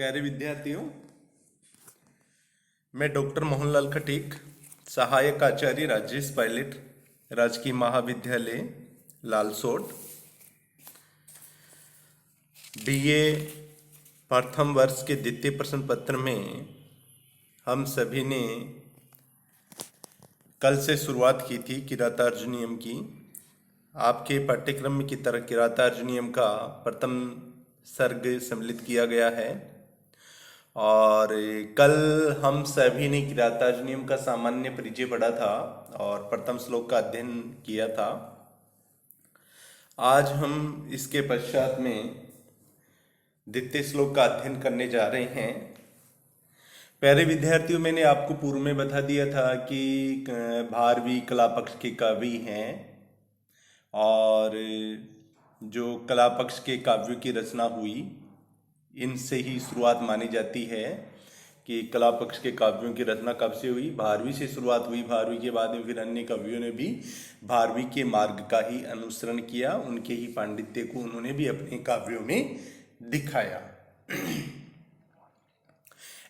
प्यारे विद्यार्थियों, मैं डॉक्टर मोहनलाल खटीक, सहायक आचार्य राजेश पायलट, राजकीय महाविद्यालय लालसोट, बीए प्रथम वर्ष के द्वितीय प्रश्न पत्र में हम सभी ने कल से शुरुआत की थी किरातार्जुनीयम की। आपके पाठ्यक्रम की तरह किरातार्जुनीयम का प्रथम सर्ग सम्मिलित किया गया है और कल हम सभी ने किरातार्जुनीयम का सामान्य परिचय पढ़ा था और प्रथम श्लोक का अध्ययन किया था। आज हम इसके पश्चात में द्वितीय श्लोक का अध्ययन करने जा रहे हैं। प्यारे विद्यार्थियों, मैंने आपको पूर्व में बता दिया था कि भारवी कला पक्ष के कवि हैं और जो कला पक्ष के काव्यों की रचना हुई इनसे ही शुरुआत मानी जाती है कि कला पक्ष के काव्यों की रचना कब से हुई। भारवी से शुरुआत हुई। भारवी के बाद में फिर अन्य कवियों ने भी भारवी के मार्ग का ही अनुसरण किया, उनके ही पांडित्य को उन्होंने भी अपने काव्यों में दिखाया।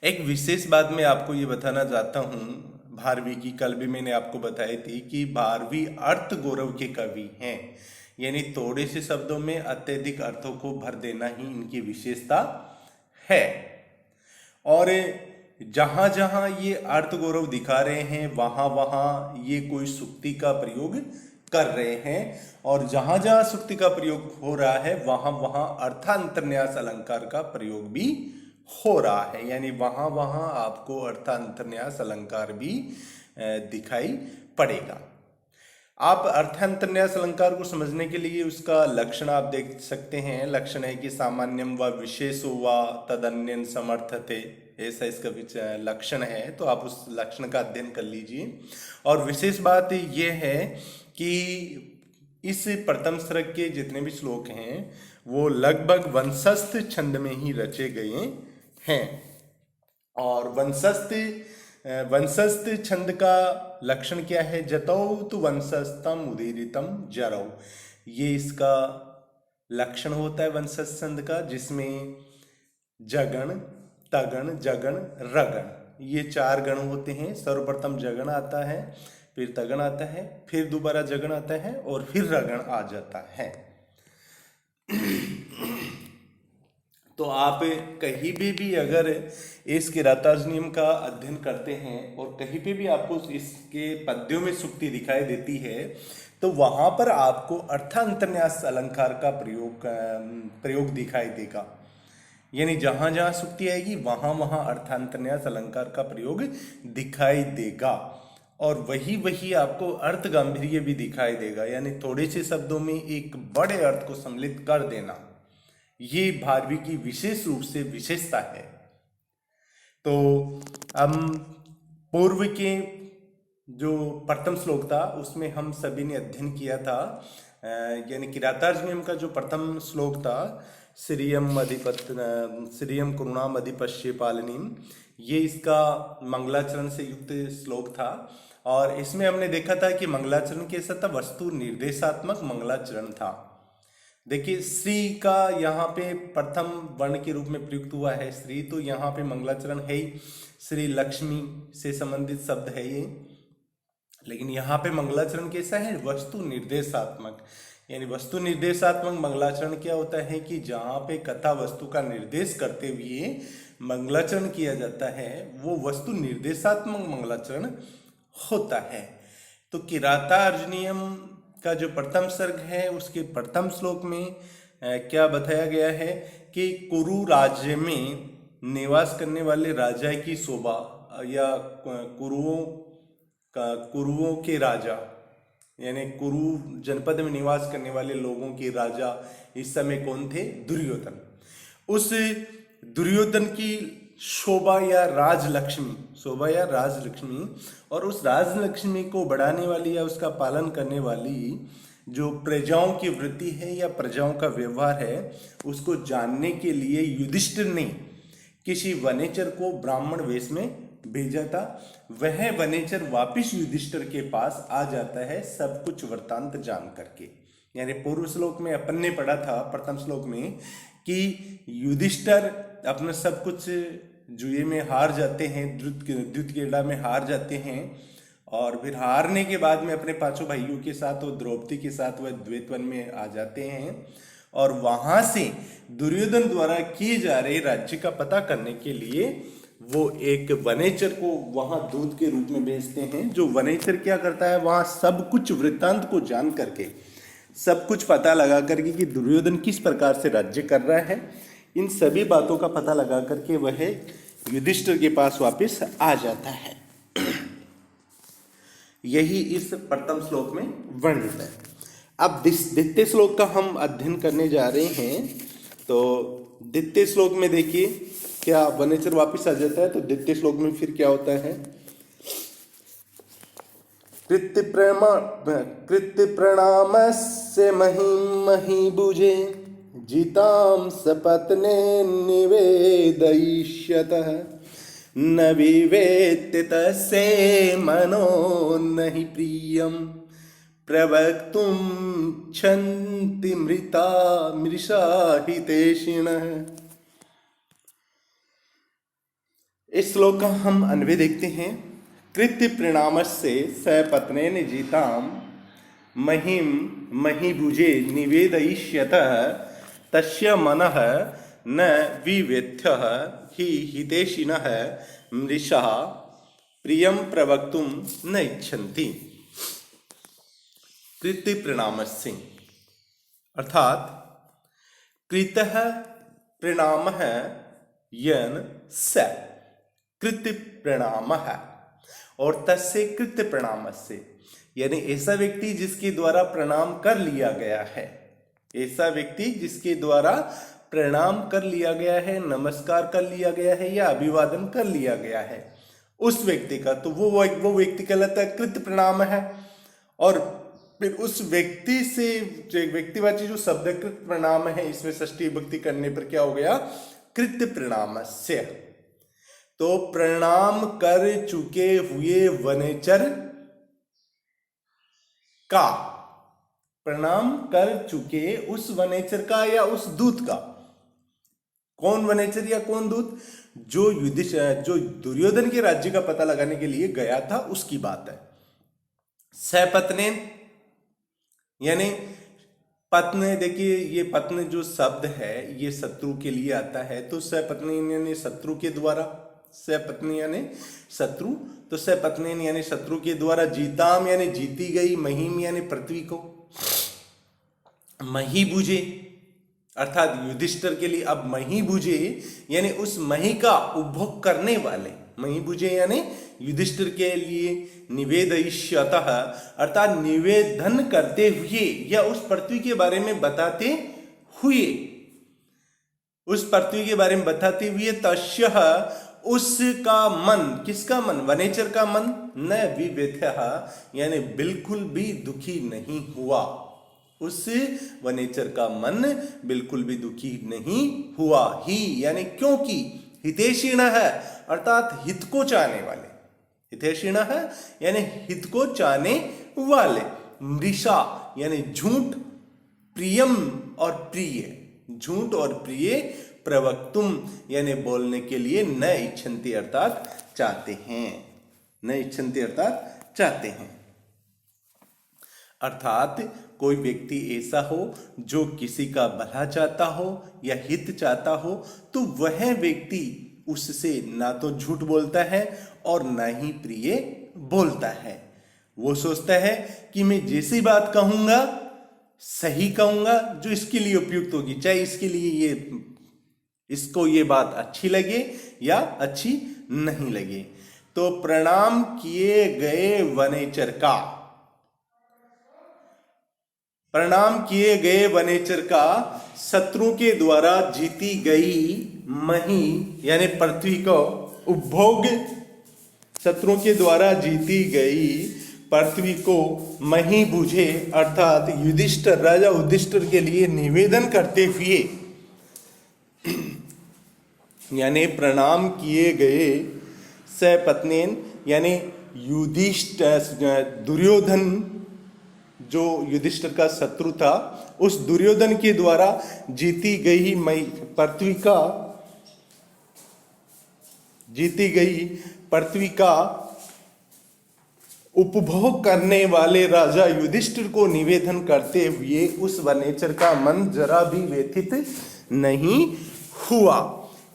एक विशेष बात मैं आपको ये बताना चाहता हूँ भारवी की। कल भी मैंने आपको बताई थी कि भारवी अर्थ गौरव के कवि हैं, यानी थोड़े से शब्दों में अत्यधिक अर्थों को भर देना ही इनकी विशेषता है। और जहां जहां ये अर्थ गौरव दिखा रहे हैं वहां वहां ये कोई सुक्ति का प्रयोग कर रहे हैं और जहां जहां सुक्ति का प्रयोग हो रहा है वहां वहां अर्थांतरन्यास अलंकार का प्रयोग भी हो रहा है, यानी वहां वहां आपको अर्थांतरन्यास अलंकार भी दिखाई पड़ेगा। आप अर्थांतरन्यास अलंकार को समझने के लिए उसका लक्षण आप देख सकते हैं। लक्षण है कि सामान्यम व विशेषो व तदन्यन समर्थते, ऐसा इसका लक्षण है। तो आप उस लक्षण का अध्ययन कर लीजिए। और विशेष बात यह है कि इस प्रथम सर्ग के जितने भी श्लोक हैं वो लगभग वंशस्थ छंद में ही रचे गए हैं। और वंशस्थ छंद का लक्षण क्या है? जतौ तु वंशस्थम उदीरितम जरौ, ये इसका लक्षण होता है वंशस्थ छंद का, जिसमें जगण, तगण, जगण, रगण, ये चार गण होते हैं। सर्वप्रथम जगण आता है, फिर तगण आता है, फिर दोबारा जगण आता है और फिर रगण आ जाता है। तो आप कहीं भी अगर इस किरातार्जुनीयम का अध्ययन करते हैं और कहीं पे भी आपको इसके पद्यों में सुक्ति दिखाई देती है तो वहां पर आपको अर्थांतरन्यास अलंकार का प्रयोग दिखाई देगा। यानी जहां जहां सुक्ति आएगी वहां वहां अर्थांतरन्यास अलंकार का प्रयोग दिखाई देगा और वही आपको अर्थ गांभीर्य भी दिखाई देगा, यानी थोड़े से शब्दों में एक बड़े अर्थ को सम्मिलित कर देना, ये भारवी की विशेष रूप से विशेषता है। तो हम पूर्व के जो प्रथम श्लोक था उसमें हम सभी ने अध्ययन किया था, यानी किरातार्जुनीयम का जो प्रथम श्लोक था श्रियम करुणाम अधिपश्य पालनीम, ये इसका मंगलाचरण से युक्त श्लोक था। और इसमें हमने देखा था कि मंगलाचरण कैसा था? वस्तु निर्देशात्मक मंगलाचरण था। देखिए, श्री का यहाँ पे प्रथम वर्ण के रूप में प्रयुक्त हुआ है श्री, तो यहाँ पे मंगलाचरण है ही, श्री लक्ष्मी से संबंधित शब्द है ये। लेकिन यहाँ पे मंगलाचरण कैसा है? वस्तु निर्देशात्मक, यानी वस्तु निर्देशात्मक मंगलाचरण क्या होता है कि जहाँ पे कथा वस्तु का निर्देश करते हुए मंगलाचरण किया जाता है वो वस्तु निर्देशात्मक मंगलाचरण होता है। तो किरातार्जुनीयम का जो प्रथम सर्ग है उसके प्रथम श्लोक में क्या बताया गया है कि कुरु राज्य में निवास करने वाले राजा की शोभा, या कुरुओं के राजा, यानी कुरु जनपद में निवास करने वाले लोगों के राजा इस समय कौन थे? दुर्योधन। उस दुर्योधन की शोभा या राजलक्ष्मी और उस राजलक्ष्मी को बढ़ाने वाली या उसका पालन करने वाली जो प्रजाओं की वृत्ति है या प्रजाओं का व्यवहार है उसको जानने के लिए युधिष्ठिर ने किसी वनेचर को ब्राह्मण वेश में भेजा था। वह वनेचर वापिस युधिष्ठिर के पास आ जाता है सब कुछ वृत्तांत जान करके। यानी पूर्व श्लोक में अपन ने पढ़ा था प्रथम श्लोक में कि युधिष्ठिर अपना सब कुछ जुए में हार जाते हैं, द्युत क्रीड़ा में हार जाते हैं, और फिर हारने के बाद में अपने पांचों भाइयों के साथ और द्रौपदी के साथ वह द्वैतवन में आ जाते हैं, और वहां से दुर्योधन द्वारा किए जा रहे राज्य का पता करने के लिए वो एक वनेचर को वहां दूत के रूप में भेजते हैं। जो वनेचर क्या करता है, वहां सब कुछ वृत्तांत को जान करके, सब कुछ पता लगा करके कि दुर्योधन किस प्रकार से राज्य कर रहा है, इन सभी बातों का पता लगा करके वह युधिष्ठिर के पास वापस आ जाता है। यही इस प्रथम श्लोक में वर्णित है। अब द्वितीय श्लोक का हम अध्ययन करने जा रहे हैं। तो द्वितीय श्लोक में देखिए क्या वनेचर वापस आ जाता है। तो द्वितीय श्लोक में फिर क्या होता है, कृत्य प्रणामस्य मही बुझे जिताम सपत्ने निवेदयिष्यतः न विवेत्य तस्य मनो नहि प्रियम प्रवक्तुं क्षन्ति मृषा हितैषिणः। इस श्लोक का हम अन्वय देखते हैं। कृत्य परिणामस्य सपत्नेन जिताम महिम महीभुजे निवेदयिष्यतः तस्य मनः न विवेत्यः हि हितैषिणः मृषः प्रियं प्रवक्तुं न इच्छन्ति। कृत्य परिणामस्य अर्थात कृतः परिणामः यन स कृत्य परिणामः और तस्य कृत्य परिणामस्य, यानी ऐसा व्यक्ति जिसके द्वारा प्रणाम कर लिया गया है, ऐसा व्यक्ति जिसके द्वारा प्रणाम कर लिया गया है, नमस्कार कर लिया गया है या अभिवादन कर लिया गया है, उस व्यक्ति का तो वो व्यक्ति कहलाता है कृत्य प्रणाम है। और फिर उस व्यक्ति से व्यक्तिवाची जो शब्द कृत्य प्रणाम है, इसमें षष्ठी विभक्ति करने पर क्या हो गया, कृत्य प्रणामस्य। तो प्रणाम कर चुके हुए वनेचर का, प्रणाम कर चुके उस वनेचर का या उस दूत का, कौन वनेचर या कौन दूत, जो दुर्योधन के राज्य का पता लगाने के लिए गया था, उसकी बात है। सपत्नेन यानी पत्नी, देखिए ये पत्नी जो शब्द है ये शत्रु के लिए आता है, तो सपत्नेन यानी शत्रु के द्वारा, सपत्नी यानी शत्रु, तो सपत्नेन यानी शत्रु के द्वारा, जीताम यानी जीती गई, महिम यानी पृथ्वी को, मही बुझे अर्थात युधिष्ठिर के लिए। अब मही बुझे यानी उस मही का उपभोग करने वाले, मही बुझे यानी युधिष्ठिर के लिए, निवेदयिष्यतः अर्थात निवेदन करते हुए या उस पृथ्वी के बारे में बताते हुए, उस पृथ्वी के बारे में बताते हुए, तस्य उसका मन, किसका मन, वनेचर का मन, न विवेत्यः यानी बिल्कुल भी दुखी नहीं हुआ, उस वनेचर का मन बिल्कुल भी दुखी नहीं हुआ। ही यानी क्योंकि, हितैषिणः है अर्थात हित को चाहने वाले, हितैषिणः है यानी हित को चाहने वाले, मृषा यानी झूठ, प्रियम और प्रिय, झूठ और प्रिय, प्रवक्तुम यानी बोलने के लिए, न इच्छन्ति अर्थात चाहते हैं, न इच्छन्ति अर्थात चाहते हैं। अर्थात कोई व्यक्ति ऐसा हो जो किसी का भला चाहता हो या हित चाहता हो, तो वह व्यक्ति उससे ना तो झूठ बोलता है और ना ही प्रिय बोलता है। वो सोचता है कि मैं जैसी बात कहूंगा सही कहूंगा जो इसके लिए उपयुक्त होगी, चाहे इसके लिए इसको ये बात अच्छी लगे या अच्छी नहीं लगे। तो प्रणाम किए गए वनेचर का, प्रणाम किए गए वनेचर का शत्रु के द्वारा जीती गई मही यानी पृथ्वी को उपभोग, शत्रु के द्वारा जीती गई पृथ्वी को मही बुझे अर्थात युधिष्ठिर, राजा युधिष्ठिर के लिए निवेदन करते हुए, यानी प्रणाम किए गए सपत्नेन यानी युधिष्ठिर, दुर्योधन जो युधिष्ठिर का शत्रु था, उस दुर्योधन के द्वारा जीती गई पृथ्वी का जीती गई पृथ्वी का उपभोग करने वाले राजा युधिष्ठिर को निवेदन करते हुए उस वनेचर का मन जरा भी व्यथित नहीं हुआ,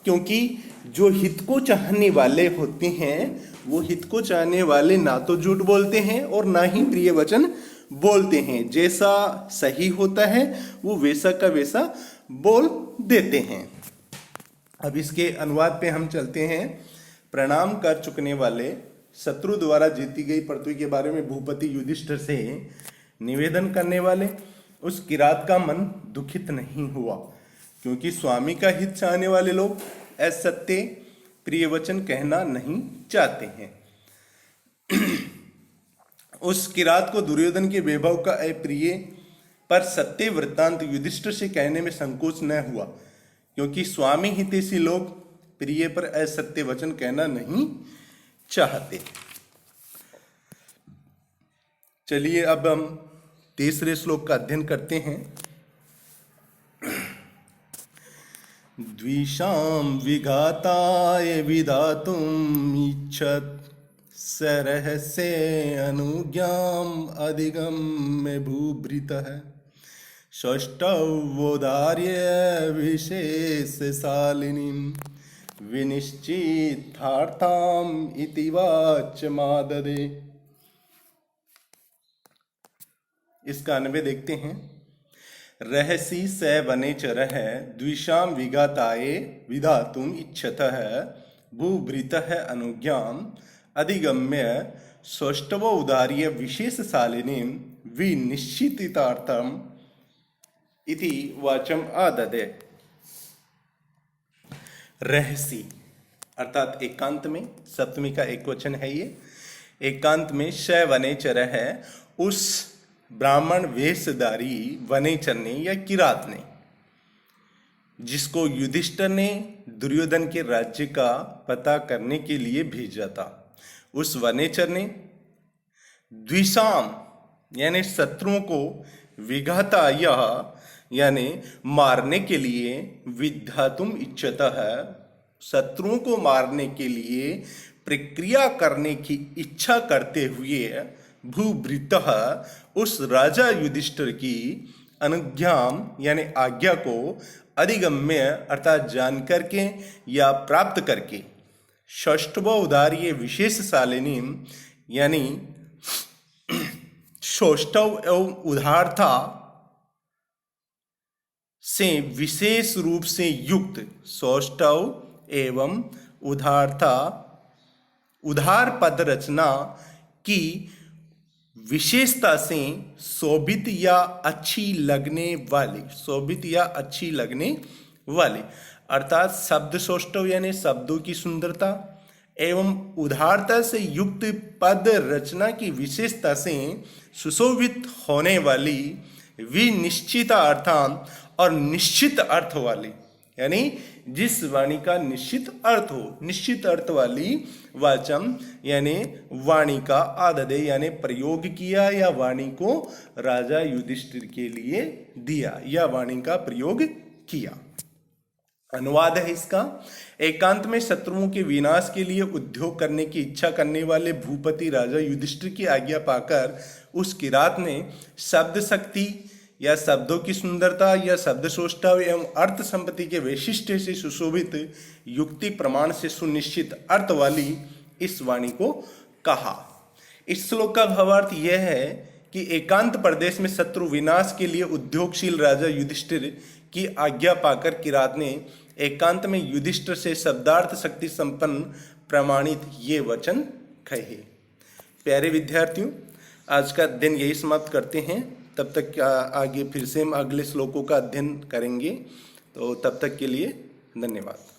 क्योंकि जो हित को चाहने वाले होते हैं वो हित को चाहने वाले ना तो झूठ बोलते हैं और ना ही प्रिय वचन बोलते हैं। जैसा सही होता है वो वैसा का वैसा बोल देते हैं। अब इसके अनुवाद पे हम चलते हैं। प्रणाम कर चुकने वाले शत्रु द्वारा जीती गई पृथ्वी के बारे में भूपति युधिष्ठिर से निवेदन करने वाले उस किरात का मन दुखित नहीं हुआ, क्योंकि स्वामी का हित चाहने वाले लोग असत्य प्रिय वचन कहना नहीं चाहते हैं। उस किरात को दुर्योधन के वैभव का अप्रिय पर सत्य वृत्तांत युधिष्ठिर से कहने में संकोच न हुआ, क्योंकि स्वामी हितैषी लोग प्रिय पर असत्य वचन कहना नहीं चाहते। चलिए अब हम तीसरे श्लोक का अध्ययन करते हैं। द्विषाम विघाताय विधातुम इच्छत सरहस्य अनुज्ञाम अधिगम्य भूभृतः षष्ठवोदार्य विशेषशालिनीं विनिश्चितार्थाम इति वाचमाददे। इसका अन्वय देखते हैं। रहसी स वनेचरः द्विषाम विघाताय विधातुम इच्छतः भूभृतः अनुज्ञाम अधिगम्य षष्ठव उदार्य विशेषशालिनीं विनिश्चितार्थम इति वाचम आददे। रहसी अर्थात एकांत में, सप्तमी का एक वचन है ये। एकांत में श वनेचर है, उस ब्राह्मण वेशधारी वनेचर ने या किरात ने, जिसको युधिष्ठिर ने दुर्योधन के राज्य का पता करने के लिए भेजा था। उस वनेचर ने द्विषाम यानी शत्रुओं को विघाता यानी मारने के लिए विधातुम इच्छतः शत्रुओं को मारने के लिए प्रक्रिया करने की इच्छा करते हुए भूभृतः उस राजा युधिष्ठिर की अनुज्ञाम यानी आज्ञा को अधिगम्य अर्थात जान करके या प्राप्त करके षष्ठव उदार्य विशेषशालिनी यानी सौष्ठव एवं उदारता से विशेष रूप से युक्त, सौष्ठव एवं उदारता उदार पद रचना की विशेषता से शोभित या अच्छी लगने वाले, शोभित या अच्छी लगने वाले अर्थात शब्द सौष्ठव यानी शब्दों की सुंदरता एवं उदारता से युक्त पद रचना की विशेषता से सुशोभित होने वाली विनिश्चिता अर्थात और निश्चित अर्थ वाली, यानी जिस वाणी का निश्चित अर्थ हो, निश्चित अर्थ वाली वाचम यानी वाणी का आददे यानी प्रयोग किया या वाणी को राजा युधिष्ठिर के लिए दिया या वाणी का प्रयोग किया। अनुवाद है इसका। एकांत में शत्रुओं के विनाश के लिए उद्योग करने की इच्छा करने वाले भूपति राजा युधिष्ठिर की आज्ञा पाकर उस किरात ने शब्द शक्ति या शब्दों की सुंदरता या शब्द सौष्ठव एवं अर्थ संपत्ति के वैशिष्ट्य से सुशोभित युक्ति प्रमाण से सुनिश्चित अर्थ वाली इस वाणी को कहा। इस श्लोक का भावार्थ यह है कि एकांत प्रदेश में शत्रु विनाश के लिए उद्योगशील राजा युधिष्ठिर की आज्ञा पाकर किरात ने एकांत में युधिष्ठिर से शब्दार्थ शक्ति संपन्न प्रमाणित ये वचन कहे। प्यारे विद्यार्थियों, आज का अध्ययन यही समाप्त करते हैं। तब तक आगे फिर से हम अगले श्लोकों का अध्ययन करेंगे। तो तब तक के लिए धन्यवाद।